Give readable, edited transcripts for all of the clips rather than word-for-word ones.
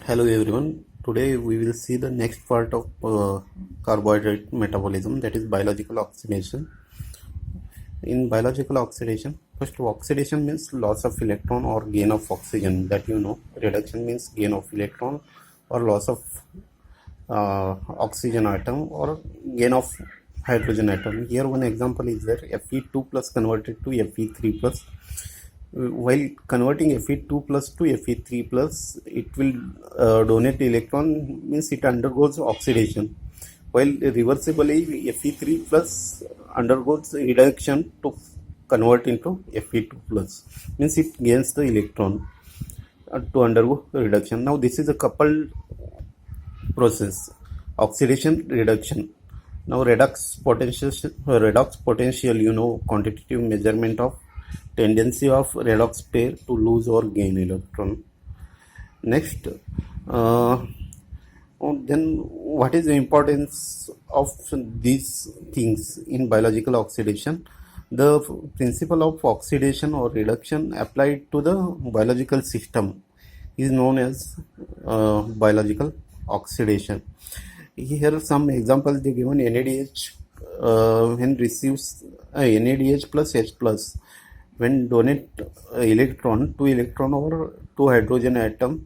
Hello everyone. Today we will see the next part of carbohydrate metabolism, that is biological oxidation. In biological oxidation, first oxidation means loss of electron or gain of oxygen, that you know. Reduction means gain of electron or loss of oxygen atom or gain of hydrogen atom. Here one example is there, Fe2 plus converted to Fe3 plus. While converting Fe2 plus to Fe3 plus, it will donate electron, means it undergoes oxidation. While reversibly Fe3 plus undergoes reduction to convert into Fe2 plus, means it gains the electron to undergo reduction. Now this is a coupled process, oxidation reduction. Now redox potential, you know, quantitative measurement of tendency of redox pair to lose or gain electron. Next, then what is the importance of these things in biological oxidation? The principle of oxidation or reduction applied to the biological system is known as biological oxidation. Here some examples they given. NADH when receives NADH plus H plus, when donate electron, 2 electron or 2 hydrogen atom,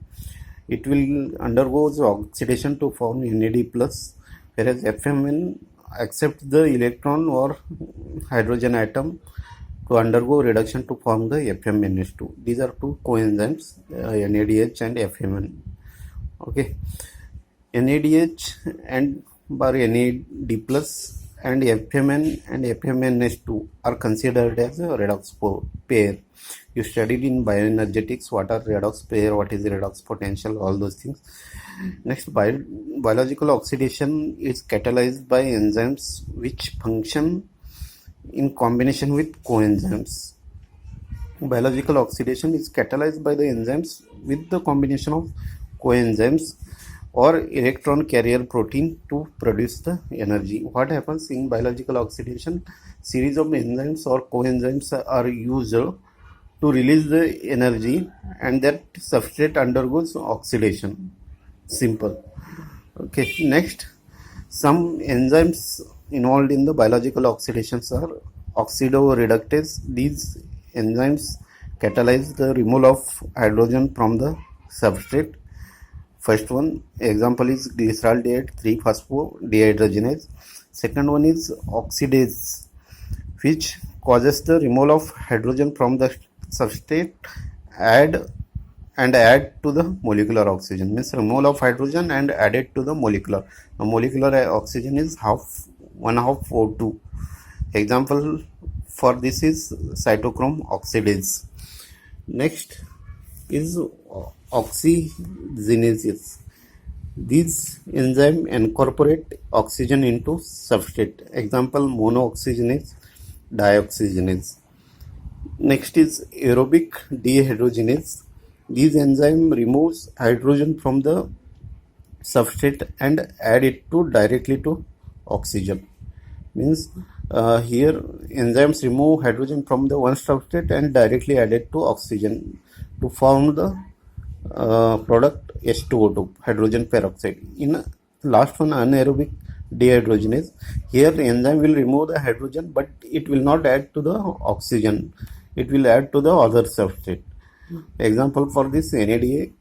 it will undergo oxidation to form NAD plus, whereas FMN accepts the electron or hydrogen atom to undergo reduction to form the FMNH2. These are two coenzymes, NADH and FMN. Okay, NADH and bar NAD plus and FMN and FMNH2 are considered as a redox pair. You studied in bioenergetics what are redox pair, what is redox potential, all those things. Next, biological oxidation is catalyzed by enzymes which function in combination with coenzymes. Biological oxidation is catalyzed by the enzymes with the combination of coenzymes or electron carrier protein to produce the energy. What happens in biological oxidation? Series of enzymes or coenzymes are used to release the energy, and that substrate undergoes oxidation. Simple. Okay, next, some enzymes involved in the biological oxidations are oxidoreductase. These enzymes catalyze the removal of hydrogen from the substrate. First one example is glyceraldehyde 3-phosphodehydrogenase. Second one is oxidase, which causes the removal of hydrogen from the substrate add to the molecular oxygen, means removal of hydrogen and added to the molecular. The molecular oxygen is 1/2 O2. Example for this is cytochrome oxidase. Next is oxygenases. These enzymes incorporate oxygen into substrate. Example monooxygenase, dioxygenase. Next is aerobic dehydrogenase. These enzyme removes hydrogen from the substrate and add it directly to oxygen. Means here enzymes remove hydrogen from the one substrate and directly add it to oxygen to form the product H2O2, hydrogen peroxide. In last one, anaerobic dehydrogenase, here the enzyme will remove the hydrogen, but it will not add to the oxygen, it will add to the other substrate. Example for this NADA,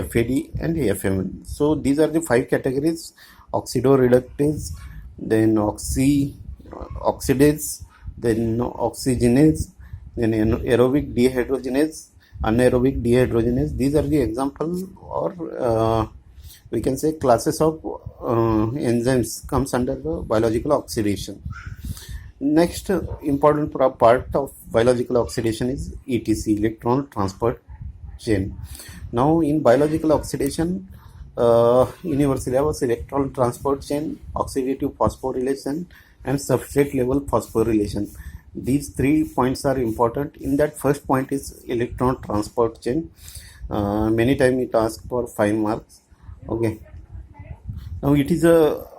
FAD and FMN. So these are the 5 categories: oxidoreductase, then oxidase, then oxygenase, then aerobic dehydrogenase, anaerobic dehydrogenase. These are the example, or we can say classes of enzymes comes under the biological oxidation. Next important part of biological oxidation is ETC, electron transport chain. Now in biological oxidation, in your syllabus, electron transport chain, oxidative phosphorylation and substrate level phosphorylation. These 3 points are important. In that, first point is electron transport chain. Many times it asks for 5 marks. Okay. Now it is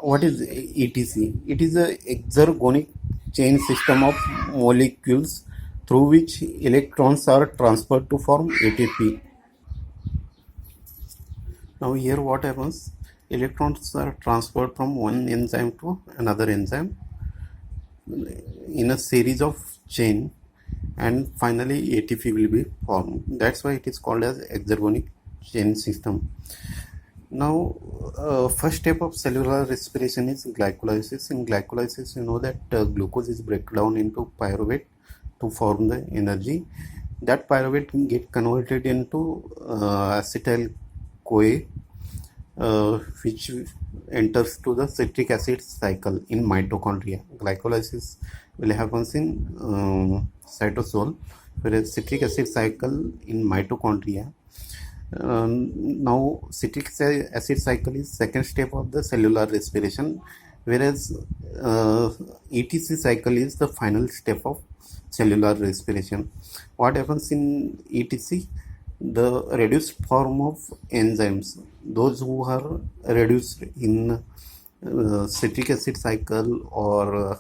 what is ETC? It is a exergonic chain system of molecules through which electrons are transferred to form ATP. Now here what happens? Electrons are transferred from one enzyme to another enzyme in a series of chain, and finally ATP will be formed. That's why it is called as exergonic chain system. Now, first step of cellular respiration is glycolysis. In glycolysis, you know that glucose is broken down into pyruvate to form the energy. That pyruvate get converted into acetyl CoA, which enters to the citric acid cycle in mitochondria. Glycolysis will happen in cytosol, whereas citric acid cycle in mitochondria. Now citric acid cycle is second step of the cellular respiration, whereas ETC cycle is the final step of cellular respiration. What happens in ETC? The reduced form of enzymes, those who are reduced in citric acid cycle or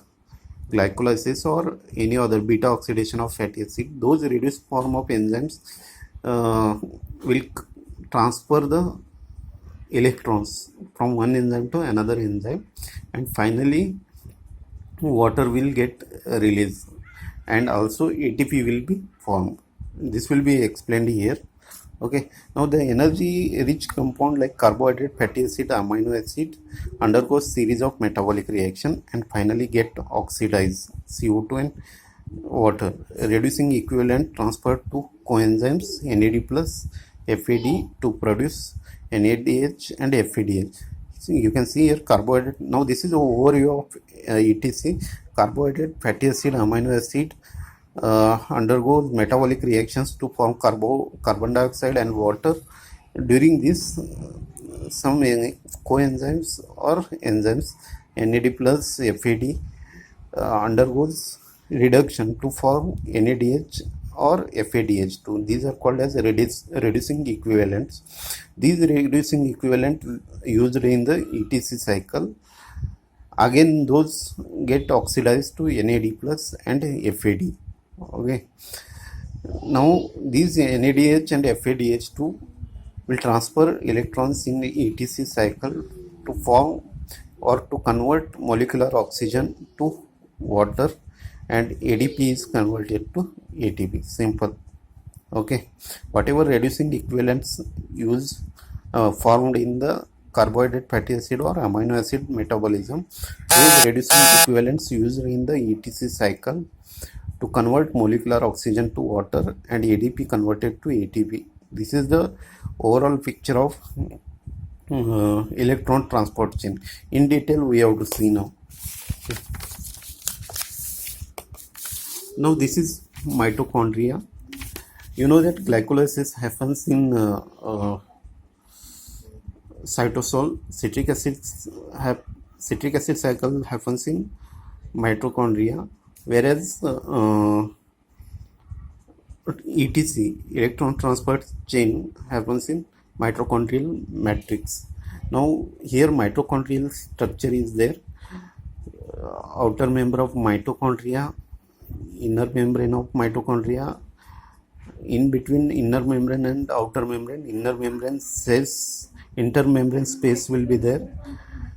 glycolysis or any other beta oxidation of fatty acid, those reduced form of enzymes will transfer the electrons from one enzyme to another enzyme, and finally water will get released, and also ATP will be formed. This will be explained here. Okay, now the energy rich compound like carbohydrate, fatty acid, amino acid undergoes series of metabolic reaction and finally get oxidized CO2 and water, reducing equivalent transferred to coenzymes NAD plus FAD to produce NADH and FADH. So you can see here carbohydrate. Now this is overview of ETC. Carbohydrate, fatty acid, amino acid undergoes metabolic reactions to form carbon dioxide and water. During this, some coenzymes or enzymes NAD plus FAD undergoes reduction to form NADH or FADH2. These are called as reducing equivalents. These reducing equivalent used in the ETC cycle, again those get oxidized to NAD plus and FAD. Okay, now these NADH and FADH2 will transfer electrons in the ETC cycle to form or to convert molecular oxygen to water, and ADP is converted to ATP. Simple. Okay, whatever reducing equivalents used formed in the carbohydrate, fatty acid or amino acid metabolism, those reducing equivalents used in the ETC cycle to convert molecular oxygen to water and ADP converted to ATP. This is the overall picture of electron transport chain. In detail we have to see now. Now this is mitochondria. You know that glycolysis happens in cytosol. Citric acid cycle happens in mitochondria, whereas ETC, electron transport chain, happens in mitochondrial matrix. Now here mitochondrial structure is there. Outer member of mitochondria, inner membrane of mitochondria. In between inner membrane and outer membrane says intermembrane space will be there.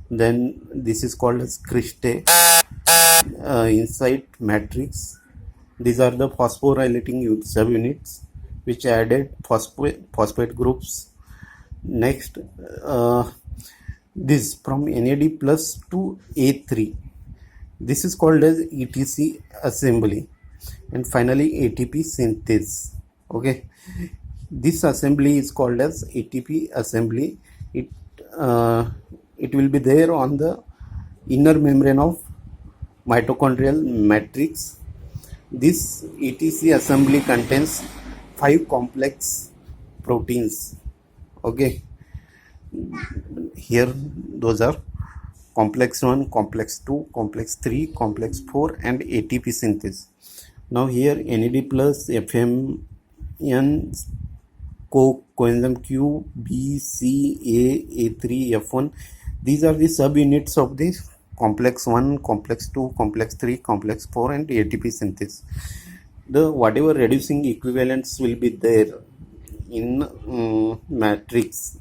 Then this is called as cristae. Inside matrix, these are the phosphorylating subunits which added phosphate groups. Next, this from NAD plus to A3, this is called as ETC assembly, and finally ATP synthase. Okay, this assembly is called as ATP assembly. It will be there on the inner membrane of mitochondrial matrix. This ETC assembly contains 5 complex proteins. Okay, here those are complex 1, complex 2, complex 3, complex 4 and ATP synthase. Now here NAD plus, FMN, coenzyme Q, B, C, A, A3, F1. These are the subunits of this complex 1, complex 2, complex 3, complex 4 and ATP synthase. The whatever reducing equivalents will be there in matrix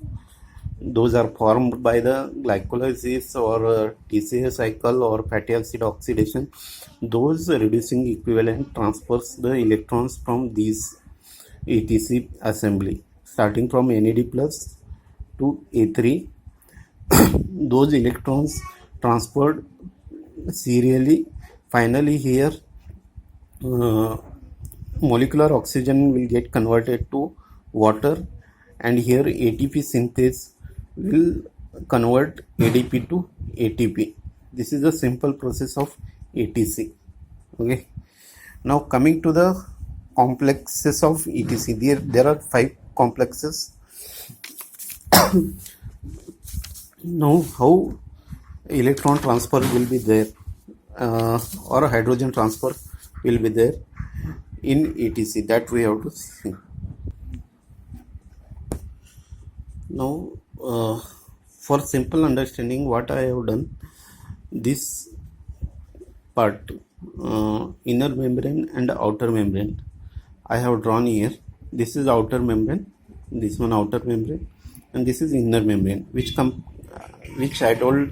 Those are formed by the glycolysis or TCA cycle or fatty acid oxidation. Those reducing equivalent transfers the electrons from these ATC assembly, starting from NAD plus to A3. Those electrons transferred serially. Finally, here molecular oxygen will get converted to water, and here ATP synthase will convert ADP to ATP. This is a simple process of ATC. Okay. Now coming to the complexes of ETC, there are 5 complexes. Now how electron transfer will be there, or hydrogen transfer will be there in ETC, that we have to see. Now for simple understanding, what I have done, this part, inner membrane and outer membrane, I have drawn here. This is outer membrane, this one outer membrane, and this is inner membrane, which I told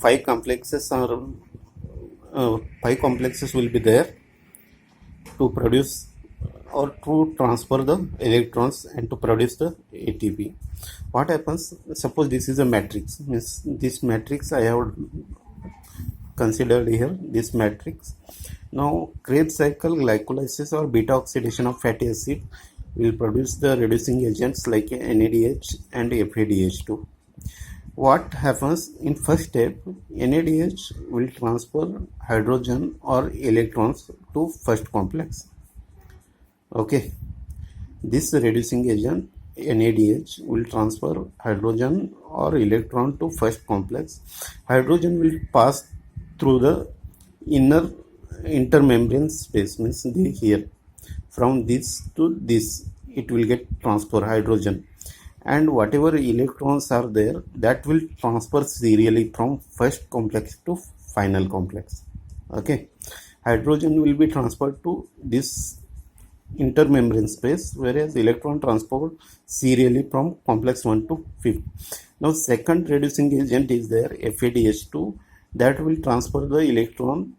5 complexes are 5 complexes will be there to produce or to transfer the electrons and to produce the ATP. What happens? Suppose this is a matrix. Means this matrix I have considered here. This matrix. Now Krebs cycle glycolysis or beta oxidation of fatty acid will produce the reducing agents like NADH and FADH2. What happens in first step? NADH will transfer hydrogen or electrons to first complex. Okay, this reducing agent NADH will transfer hydrogen or electron to first complex. Hydrogen will pass through the intermembrane space, means here from this to this it will get transfer hydrogen, and whatever electrons are there, that will transfer serially from first complex to final complex. Okay, hydrogen will be transferred to this intermembrane space, whereas electron transport serially from complex 1 to 5th. Now second reducing agent is there, FADH2, that will transfer the electron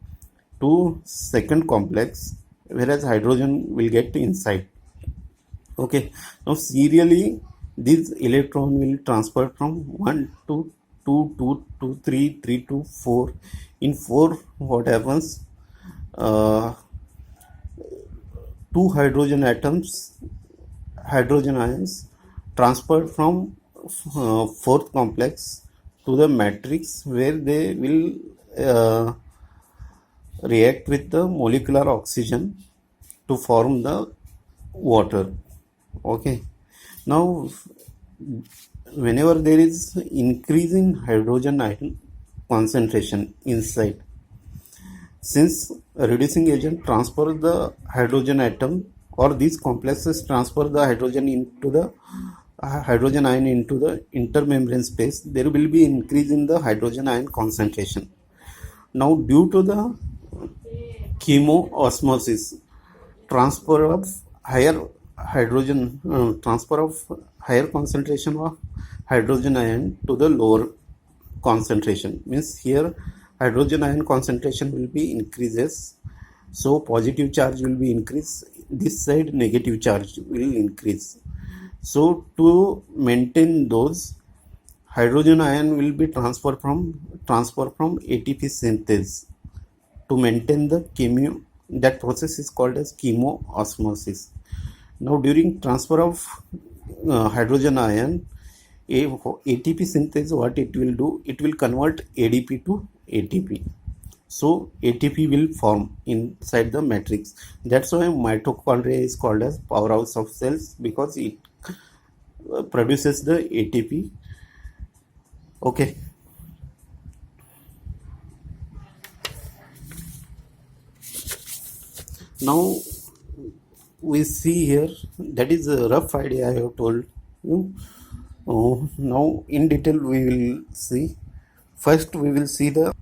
to second complex, whereas hydrogen will get inside. Okay, now serially this electron will transfer from 1 to 2, 2 to 3, 3 to 4. In 4, what happens? 2 hydrogen ions transferred from 4th complex to the matrix, where they will react with the molecular oxygen to form the water. Okay, now whenever there is increase in hydrogen ion concentration inside, since a reducing agent transfer the hydrogen atom, or these complexes transfer the hydrogen into the hydrogen ion into the intermembrane space, there will be increase in the hydrogen ion concentration. Now due to the chemoosmosis, transfer of higher hydrogen transfer of higher concentration of hydrogen ion to the lower concentration, means here hydrogen ion concentration will be increases, so positive charge will be increase, this side negative charge will increase. So to maintain those, hydrogen ion will be transfer from ATP synthase to maintain the that process is called as chemoosmosis. Now during transfer of hydrogen ion, ATP synthase, what it will do, it will convert ADP to ATP. So ATP will form inside the matrix. That's why mitochondria is called as powerhouse of cells, because it produces the ATP. Okay. Now we see here, that is a rough idea I have told you. Now in detail we will see. First we will see the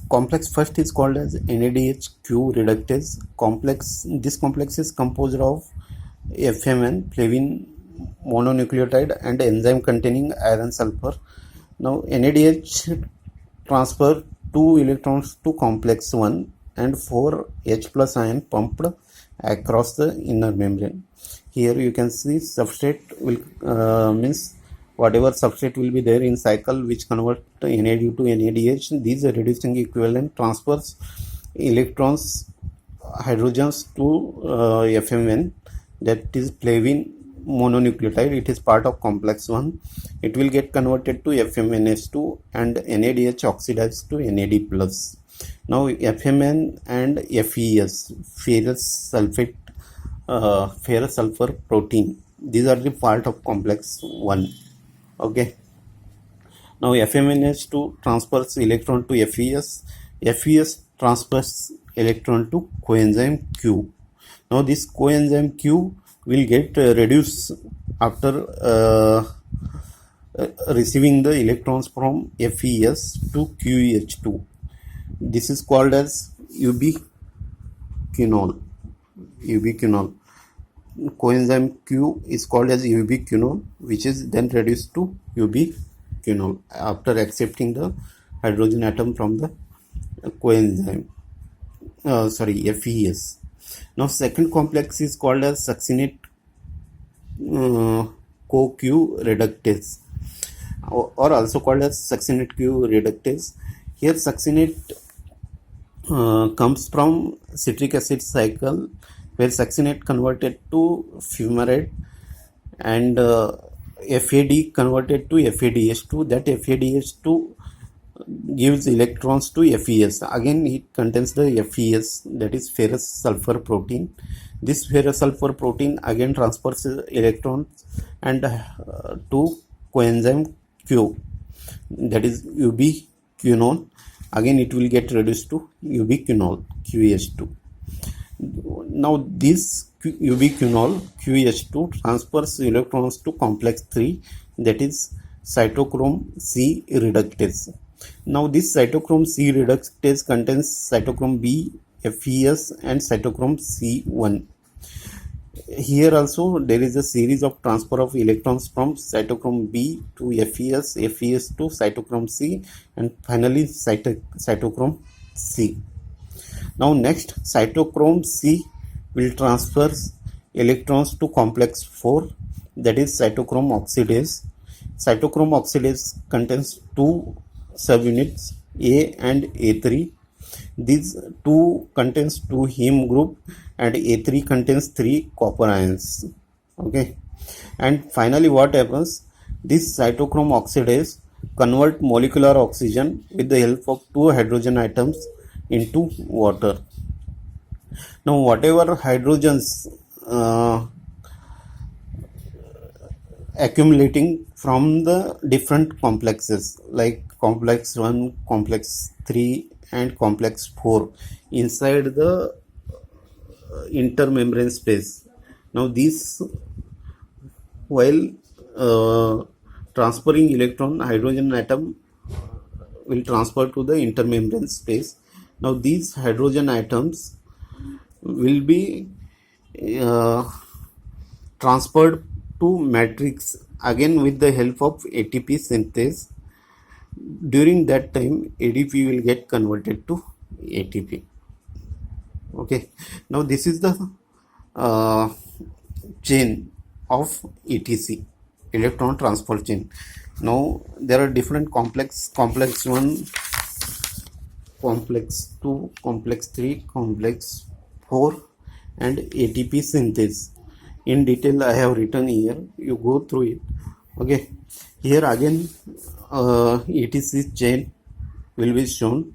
complex. First is called as NADH-Q reductase complex. This complex is composed of FMN, flavin mononucleotide and enzyme containing iron sulfur. Now NADH transfer 2 electrons to complex 1 and 4 H plus ion pumped across the inner membrane. Here you can see substrate will means whatever substrate will be there in cycle which convert NAD to NADH. These are reducing equivalent transfers electrons hydrogens to FMN, that is flavin mononucleotide. It is part of complex 1. It will get converted to FMNS2 and NADH oxidized to NAD plus. Now FMN and FES, ferrous sulfur protein, these are the part of complex 1. Okay, now FMNS2 transfers electron to FES. FES transfers electron to coenzyme Q. Now this coenzyme Q will get reduced after receiving the electrons from FES to QEH2. This is called as ubiquinol. Coenzyme Q is called as ubiquinol, which is then reduced to ubiquinol after accepting the hydrogen atom from the coenzyme. FES. Now second complex is called as succinate CoQ reductase, or also called as succinate Q reductase. Here succinate comes from citric acid cycle, where succinate converted to fumarate and FAD converted to FADH2. That FADH2 gives electrons to FES. Again it contains the FES, that is ferrous sulfur protein. This ferrous sulfur protein again transfers electrons and to coenzyme Q, that is ubiquinol. Again it will get reduced to ubiquinol QH2. Now this ubiquinol QH2 transfers electrons to complex 3, that is cytochrome C reductase. Now this cytochrome C reductase contains cytochrome B, FES and cytochrome C1. Here also there is a series of transfer of electrons from cytochrome B to FES, FES to cytochrome C, and finally cytochrome C. Now next, cytochrome C will transfer electrons to complex 4, that is cytochrome oxidase. Cytochrome oxidase contains 2 subunits, A and A3. These 2 contains 2 heme group and A3 contains 3 copper ions. Okay, and finally what happens, this cytochrome oxidase convert molecular oxygen with the help of 2 hydrogen atoms into water. Now whatever hydrogens accumulating from the different complexes like complex 1, complex 3 and complex 4 inside the intermembrane space. Now these, while transferring electron, hydrogen atom will transfer to the intermembrane space. Now these hydrogen atoms will be transferred to matrix again with the help of ATP synthase. During that time ADP will get converted to ATP. Okay, now this is the chain of ETC, electron transfer chain. Now there are different complex 1, complex 2, complex 3, complex 4 and ATP synthase. In detail I have written here, you go through it. Okay, here again ETC chain will be shown.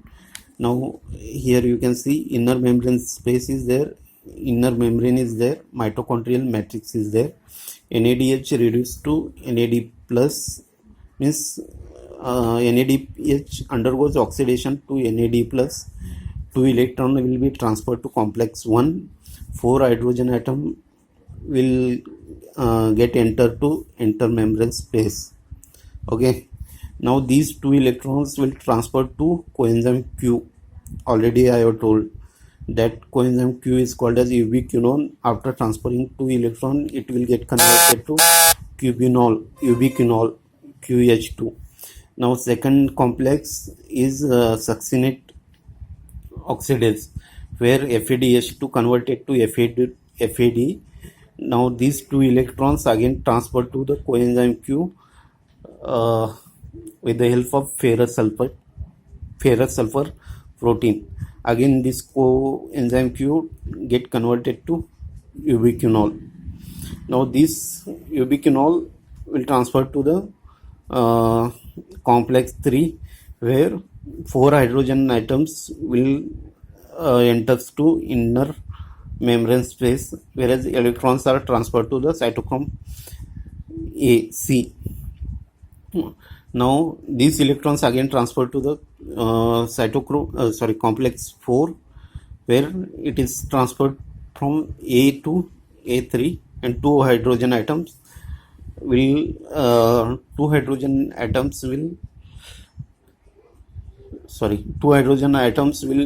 Now here you can see inner membrane space is there, inner membrane is there, mitochondrial matrix is there, NADH reduced to NAD plus, means NADH undergoes oxidation to NAD plus. 2 electron will be transferred to complex 1, 4 hydrogen atom will get entered to intermembrane space. Okay, now these 2 electrons will transfer to coenzyme Q. Already I have told That coenzyme Q is called as ubiquinone. After transferring 2 electron, it will get converted to ubiquinol, QH2. Now second complex is succinate oxidase, where FADH2 converted to FAD. Now these 2 electrons again transferred to the coenzyme Q uh, with the help of ferrous sulfur protein. Again this coenzyme Q get converted to ubiquinol. Now this ubiquinol will transfer to the complex 3, where 4 hydrogen atoms will enters to inner membrane space, whereas electrons are transferred to the cytochrome AC. Now these electrons again transferred to the complex 4, where it is transferred from A to A3, and 2 hydrogen atoms will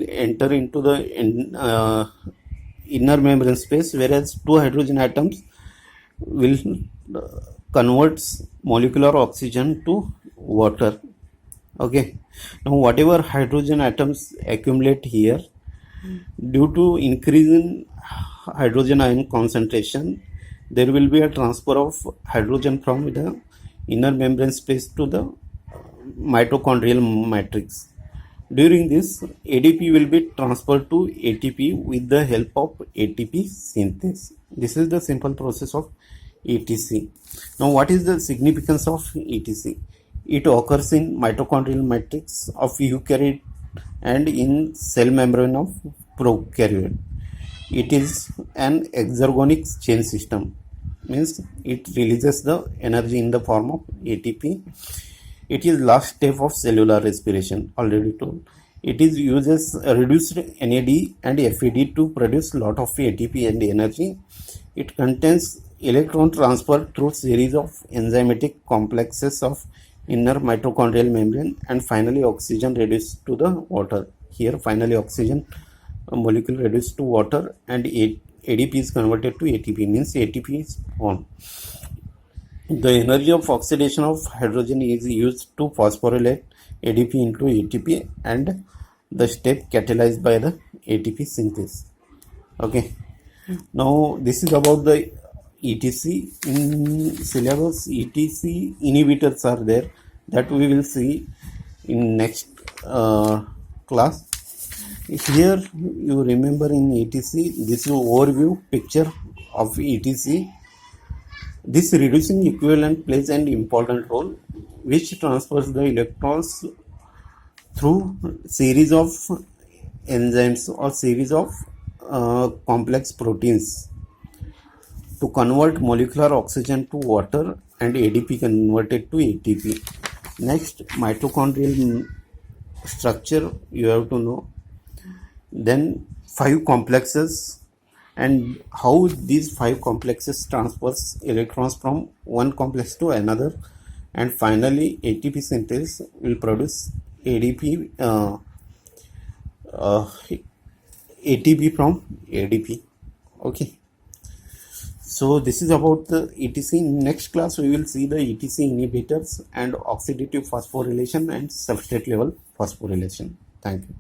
enter into the inner membrane space, whereas 2 hydrogen atoms will converts molecular oxygen to water. Okay, now whatever hydrogen atoms accumulate here, due to increase in hydrogen ion concentration, there will be a transfer of hydrogen from the inner membrane space to the mitochondrial matrix. During this, ADP will be transferred to ATP with the help of ATP synthase. This is the simple process of ETC. Now, what is the significance of ETC? It occurs in mitochondrial matrix of eukaryote and in cell membrane of prokaryote. It is an exergonic chain system, means it releases the energy in the form of ATP. It is last step of cellular respiration, already told. It is uses reduced NAD and FAD to produce lot of ATP and energy. It contains electron transfer through series of enzymatic complexes of inner mitochondrial membrane, and finally oxygen reduced to the water. Here finally oxygen molecule reduced to water, and ADP is converted to ATP, means ATP is formed. The energy of oxidation of hydrogen is used to phosphorylate ADP into ATP, and the step catalyzed by the ATP synthase. Okay, now this is about the ETC. In syllabus, ETC inhibitors are there, that we will see in next class. Here you remember in ETC, this is overview picture of ETC. This reducing equivalent plays an important role, which transfers the electrons through series of enzymes or series of complex proteins to convert molecular oxygen to water, and ADP converted to ATP. Next, mitochondrial structure you have to know. Then 5 complexes, and how these 5 complexes transfers electrons from one complex to another, and finally ATP synthase will produce ADP ATP from ADP. Okay, so this is about the ETC. In next class we will see the ETC inhibitors and oxidative phosphorylation and substrate level phosphorylation. Thank you.